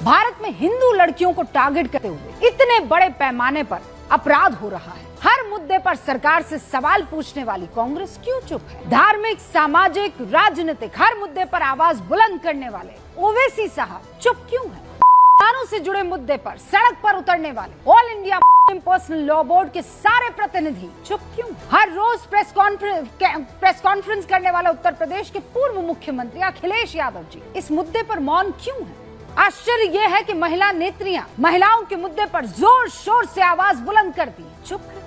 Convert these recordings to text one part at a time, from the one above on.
भारत में हिंदू लड़कियों को टारगेट करते हुए इतने बड़े पैमाने पर अपराध हो रहा है। हर मुद्दे पर सरकार से सवाल पूछने वाली कांग्रेस क्यों चुप है? धार्मिक, सामाजिक, राजनीतिक हर मुद्दे पर आवाज बुलंद करने वाले ओवैसी साहब चुप क्यों है? कानून से जुड़े मुद्दे पर सड़क पर उतरने वाले all India personal law board के सारे प्रतिनिधि चुप क्यों? हर रोज प्रेस कॉन्फ्रेंस करने वाला उत्तर प्रदेश के पूर्व मुख्यमंत्री अखिलेश यादव जी इस मुद्दे पर मौन क्यों है? आश्चर्य यह है कि महिला नेत्रियां महिलाओं के मुद्दे पर जोर शोर से आवाज बुलंद करती हैं, चुप है।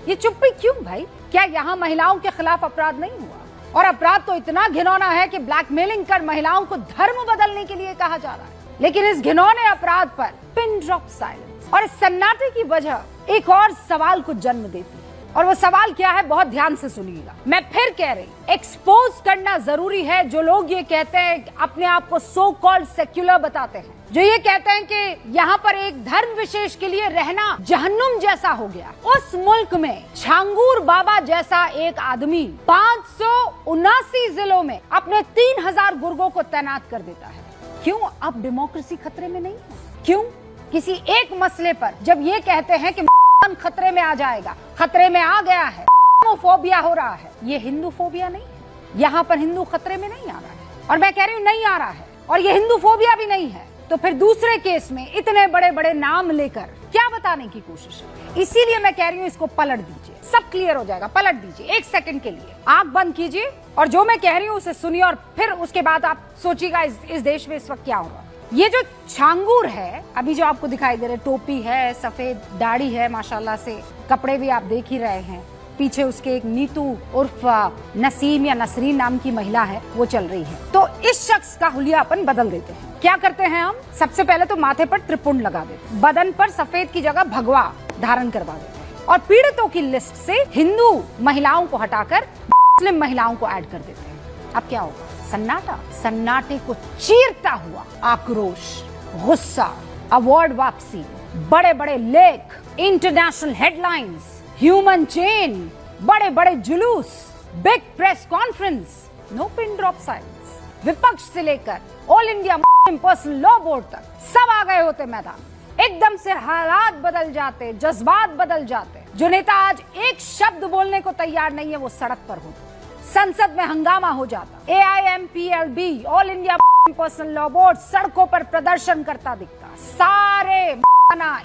ये चुप्पी क्यों भाई? क्या यहाँ महिलाओं के खिलाफ अपराध नहीं हुआ? और अपराध तो इतना घिनौना है कि ब्लैकमेलिंग कर महिलाओं को धर्म बदलने के लिए कहा जा रहा है। लेकिन इस घिनौने अपराध पर पिन ड्रॉप साइलेंस और इस सन्नाटे की वजह एक और सवाल को जन्म देती है। और वो सवाल क्या है, बहुत ध्यान से सुनिएगा। मैं फिर कह रही, एक्सपोज करना जरूरी है जो लोग ये कहते हैं, अपने आप को सो कॉल्ड सेक्युलर बताते हैं, जो ये कहते हैं कि यहाँ पर एक धर्म विशेष के लिए रहना जहन्नुम जैसा हो गया। उस मुल्क में छांगूर बाबा जैसा एक आदमी 579 जिलों में अपने 3000 गुर्गों को तैनात कर देता है। क्यों अब डेमोक्रेसी खतरे में नहीं है? क्यों किसी एक मसले पर जब ये कहते हैं कि खतरे में आ जाएगा, खतरे में आ गया है, होमोफोबिया हो रहा है, ये हिंदू फोबिया नहीं है। यहाँ पर हिंदू खतरे में नहीं आ रहा है, और मैं कह रही हूँ नहीं आ रहा है, और ये हिंदू फोबिया भी नहीं है। तो फिर दूसरे केस में इतने बड़े बड़े नाम लेकर क्या बताने की कोशिश है? इसीलिए मैं कह रही हूँ इसको पलट दीजिए, सब क्लियर हो जाएगा। पलट दीजिए, एक सेकंड के लिए आंख बंद कीजिए और जो मैं कह रही हूँ उसे सुनिए, और फिर उसके बाद आप सोचिएगा इस देश में इस वक्त क्या हो रहा है। ये जो छांगूर है, अभी जो आपको दिखाई दे रहे, टोपी है, सफेद दाढ़ी है, माशाल्लाह से कपड़े भी आप देख ही रहे हैं, पीछे उसके एक नीतू उर्फ नसीम या नसरीन नाम की महिला है, वो चल रही है। तो इस शख्स का हुलियापन बदल देते हैं। क्या करते हैं हम? सबसे पहले तो माथे पर त्रिपुंड लगा देते हैं, बदन पर सफेद की जगह भगवा धारण करवा देते हैं, और पीड़ितों की लिस्ट से हिंदू महिलाओं को हटाकर मुस्लिम महिलाओं को ऐड कर देते हैं। अब क्या होगा? सन्नाटा। सन्नाटे को चीरता हुआ आक्रोश, गुस्सा, अवार्ड वापसी, बड़े बड़े लेख, इंटरनेशनल हेडलाइंस, ह्यूमन चेन, बड़े बड़े जुलूस, big press conference, no pin drop silence. विपक्ष से लेकर all India personal law board तक सब आ गए होते मैदान। एकदम से हालात बदल जाते, जज्बात बदल जाते। जो नेता आज एक शब्द बोलने को तैयार नहीं है वो सड़क पर होता, संसद में हंगामा हो जाता। AIMPLB all India personal law board सड़कों पर प्रदर्शन करता दिखता। सारे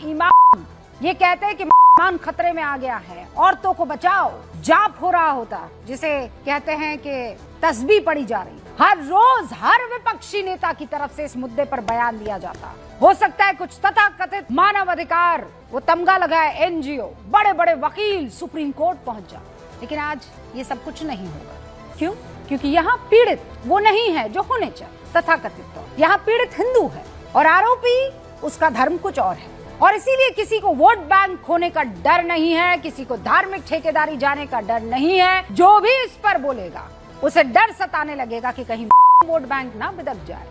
ईमान ये कहते हैं कि ईमान खतरे में आ गया है, औरतों को बचाओ। जाप हो रहा होता, जिसे कहते हैं कि तस्बीह पढ़ी जा रही। हर रोज हर विपक्षी नेता की तरफ से इस मुद्दे पर बयान दिया जाता। हो सकता है कुछ तथाकथित मानव अधिकार वो तमगा लगाए NGO, बड़े बड़े वकील सुप्रीम कोर्ट पहुंच जाते। लेकिन आज ये सब कुछ नहीं होगा। क्यों? क्योंकि यहाँ पीड़ित वो नहीं है जो होने चाहिए तथाकथित तो। यहाँ पीड़ित हिंदू है और आरोपी उसका धर्म कुछ और है। और इसीलिए किसी को वोट बैंक खोने का डर नहीं है, किसी को धार्मिक ठेकेदारी जाने का डर नहीं है। जो भी इस पर बोलेगा उसे डर सताने लगेगा कि कहीं वोट बैंक ना बिदक जाए।